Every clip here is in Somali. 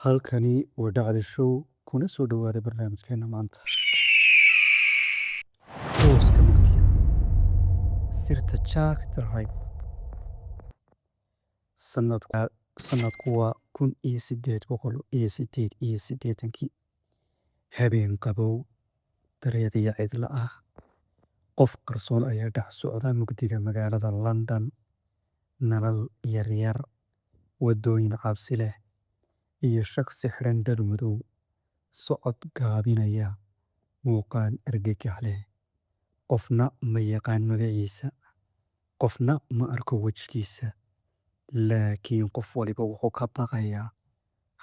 halkani waa dhacda show kuna soo dhawaada barnaamijkeena maanta booska mugdiga sirta Jack the Ripper sanadku waa 1888 habeen qabow dareeriya cidla ah qof qarsoon ayaa dhex socda mugdiga magaalada London nalal yaryar wadooyin cabsi leh iyo shakhsi xiran dhar madow socod gaabinaya muuqaal argagax leh qofna ma yaqaan magaciisa qofna ma arko wejigiisa laakiin qof waliba wuxuu ka baqayaa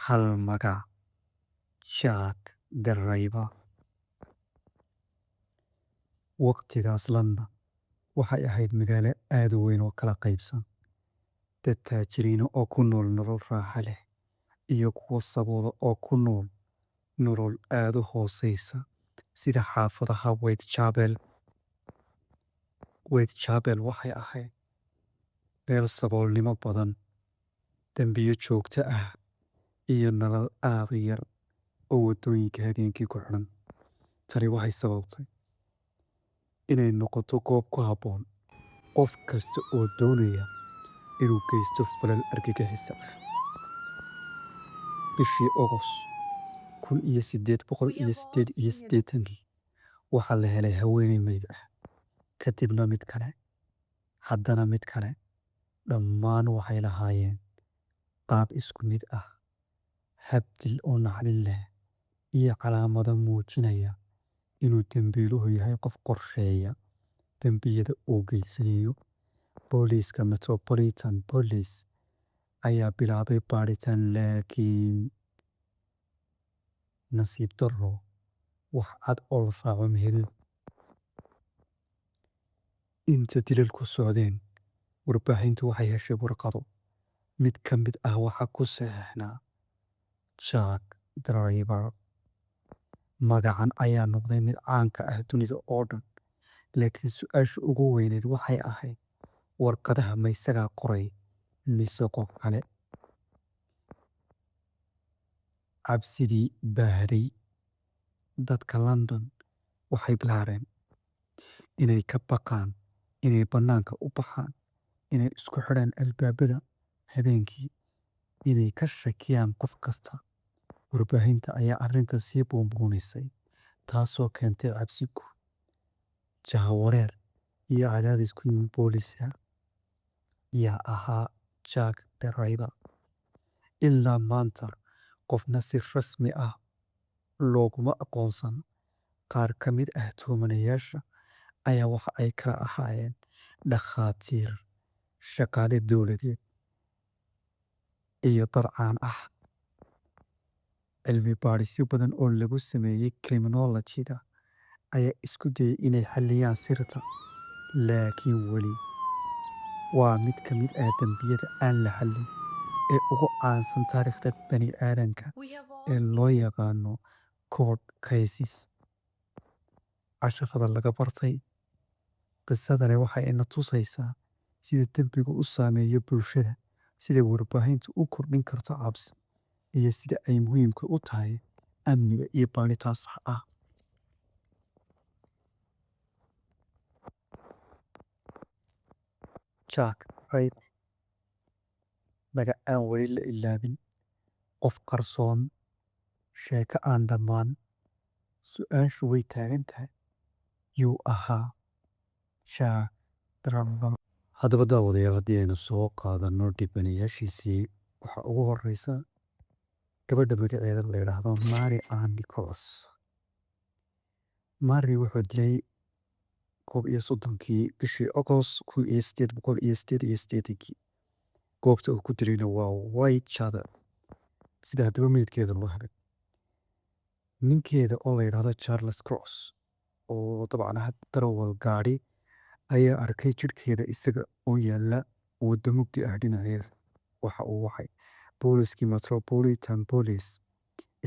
hal magac Jack the Ripper waqtigaas London waxay ahayd magaalo aad u weyn oo kala qaybsan dad taajiriina oo ku nool nolol raaxa leh iyo kuwo saboola oo ku nool nolol aad u hooseysa sida xaafadaha Whitechapel waxay ahayd meel saboolnimo badan dambiyo joogto ah iyo nolol aad u yar oo wadooyinka habeenkii ku xidhan tani waxay sababtay inay noqoto goob ku habboon qof kasta oo doonaya inuu geysto falal argagixisa bishii August 1888 waxaa la helay haweeney meyd ah kadibna mid kale haddana mid kale dhammaan waxay lahaayeen qaab isku mid ah hab dil oo naxdin leh iyo calaamado muujinaya inuu dembiiluhu yahay qof qorsheeya dembiyada uu geysanayo booliiska Metropolitan Police ayaa bilaabay baadhitaan laakiin nasiib darro wax cad oo la raaco ma helin inta dilalku socdeen warbaahintu waxay heshay warqado mid ka mid ah waxaa ku saxeexnaa Jack the Ripper magacan ayaa noqday mid caan ka ah dunida oo dhan laakiin su-aasha ugu weyneed waxay ahayd warqadaha ma isagaa qoray mise qof kale cabsidii baahday dadka London waxay bilaabeen inay ka baqaan inay bannaanka u baxaan inay isku xidhaan albaabada habeenkii inay ka shakiyaan qof kasta warbaahinta ayaa arrinta sii buunbuunisay taasoo keentay cabsi guud jahawareer iyo cadaadis ku yimid booliiska yaa ahaa Jack the Ripper ilaa maanta qofna si rasmi ah looguma aqoonsan qaar ka mid ah tuhmanayaasha ayaa waxa ay kala ahaayeen dhakhaatiir shaqaale dowladeed iyo dad caan ah cilmi baadhisyo badan oo lagu sameeyey criminology-da ayaa isku dayay inay xalliyaan sirta laakiin weli waa mid ka mid ah dembiyada aan la xallin ee ugu caansan taariikhda bani aadanka ee loo yaqaano cold cases casharada laga bartay qisadani waxay ina tusaysaa sida dembigu u saameeyo bulshada sida warbaahintu u kordhin karto cabsi iyo sida ay muhiimka u tahay amniga iyo baaritaan sax ah Jack Ripper magac aan weli la ilaabin qof qarsoon sheeko aan dhammaan su-aashu way taagan tahay yuu ahaa Jack the Ripper haddaba daawadayaal haddii aynu soo qaadano dhibanayaashiisii waxaa ugu horeysa gabadha magaceeda la yidhaahdo Mary Ann Nicholas Mary wuxuu dilay 31 bishii August 1888 goobta uu ku dilayna waa Whitechapel sida haddaba meydkeeda loo helay ninkeeda oo la yidhaahdo Charles Cross oo dabcan ah darawal gaadhi ayaa arkay jidhkeeda isaga oo yaalla waddo mugdi ah dhinaceeda waxa uu wacay booliiskii Metropolitan Police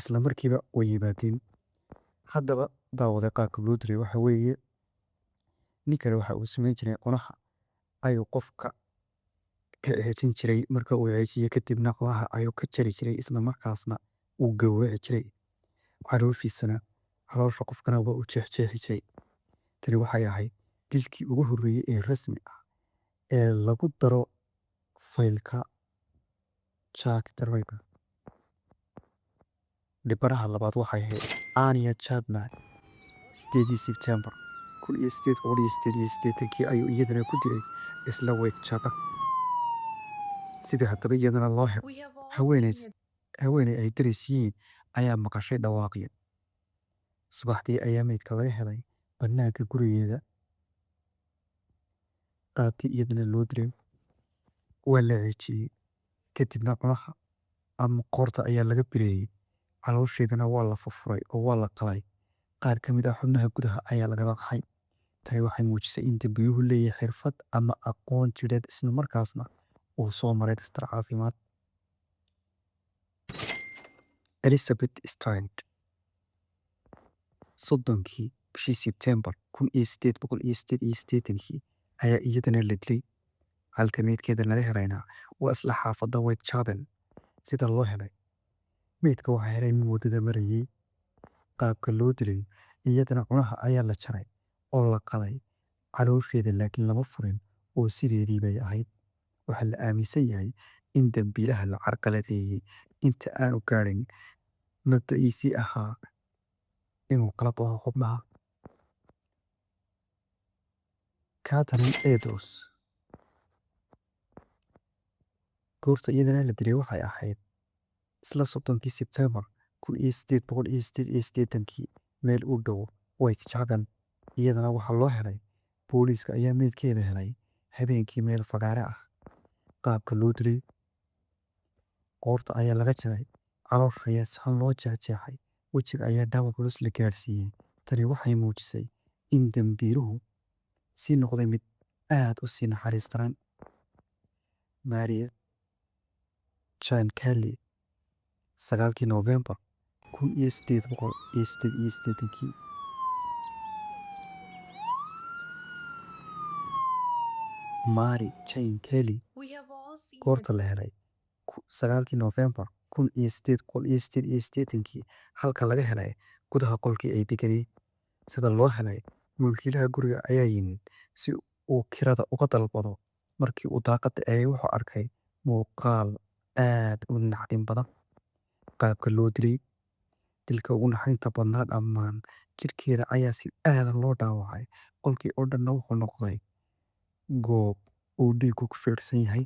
isla markiiba way yimaadeen haddaba daawada qaabka loo dilay waxa weeye ninkani waxa uu samayn jiray qonaha ayuu qofka ka eejin jiray marka uu eejiyo kadibna qonaha ayuu ka jari jiray isla markaasna uu gawraci jiray calooshiisana caloosha qofkana waa u jeexjeexi jiray. Tani waxay ahayd dilkii ugu horreeyey ee rasmi ah ee lagu daro faylka Jack the Ripper. Dhibanaha labaad waxay ahayd Anya Chapman 8 Sebtembar 1888 ayuu iyadana ku dilay isla Whitechapel. Sidii haddaba iyadana loo helo haweeney ay daris yihiin ayaa maqashay dhawaaqyo. Subaxdii ayaa meydka laga helay bannaanka gurigeeda. Qaabkii iyadana loo dilay waa la ceejiyey, kadibna cunaha ama qoorta ayaa laga bireeyey, caloosheedana waa la furfuray oo waa la qalay. Qaar ka mid ah xubnaha gudaha ayaa laga baxay. Tani waxay muujisay in dambiyuhu leeyahay xirfad ama aqoon jidheed isla markaasna uu soo maray dhakhtar caafimaad. Elizabeth Strand 30 bishii Sebtembar 1888 ayaa iyadana la dilay. Halka meydkeeda laga helayna waa isla xaafadda Whitechapel. Sida loo helay meydka waxaa helay nin waddada marayay. Qaabka loo dilay iyadana cunaha ayaa la jaray oo la qalay, caloosheeda laakiin lama furin oo sideedii bay ahayd. Waxaa la aaminsan yahay in dambiilaha la carqaladeeyey inta aanu gaadhin mabda'iisii ahaa inuu kala baxo xubnaha. Catherine Eddowes goorta iyadana la dilay waxay ahayd isla 30 Sebtembar 1888 meel u dhow Whitechapel. Iyadana waxaa loo helay booliiska ayaa meydkeeda helay habeenkii meel fagaare ah. Qaabka loo dilay qoorta ayaa laga jaray, caloosha ayaa saxan loo jeexjeexay, wejiga ayaa dhaawac culus la gaarsiiyey. Tani waxay muujisay in dambiiluhu sii noqday mid aad u sii naxariis daran. Maria Jane Kelly 9 Noofembar 1888 Mary Jane Kelly goorta la helay 9 Noofembar 1888 halka laga helay gudaha qolkii ay deganay. Sida loo helay mulkiilaha guriga ayaa yimid si uu kirada uga dalbado. Markii uu daaqadda eegay wuxuu arkay muuqaal aad u naxdin badan. Qaabka loo dilay dilka ugu naxdinta badnaa dhammaan jidhkeeda ayaa si aadan loo dhaawacay. Qolkii oo dhanna wuxuu noqday goob uu dhiigu ku fiirsan yahay.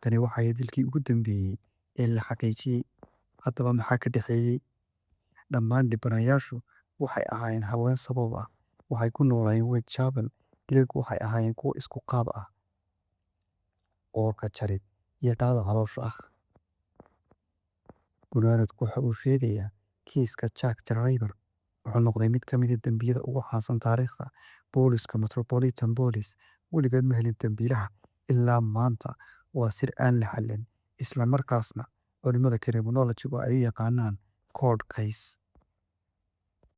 Tani waxay dilkii ugu dambeeyey ee la xaqiijiyey. Haddaba maxaa ka dhexeeyey? Dhammaan dhibanayaashu waxay ahaayeen haween sabab ah. Waxay ku noolaayeen Whitechapel. Dilalku waxay ahaayeen kuwo isku qaab ah, qoorka jarid iyo dhaawac caloosha ah. Gunaanadku waxa uu sheegayaa kiiska Jack the Ripper wuxuu noqday mid ka mid ah dambiyada ugu caansan taariikhda. Booliiska Metropolitan Police weligeed ma helin dambiilaha ilaa maanta. Waa sir aan la xallin, isla markaasna culimada criminology-gu ay u yaqaanaan cold case.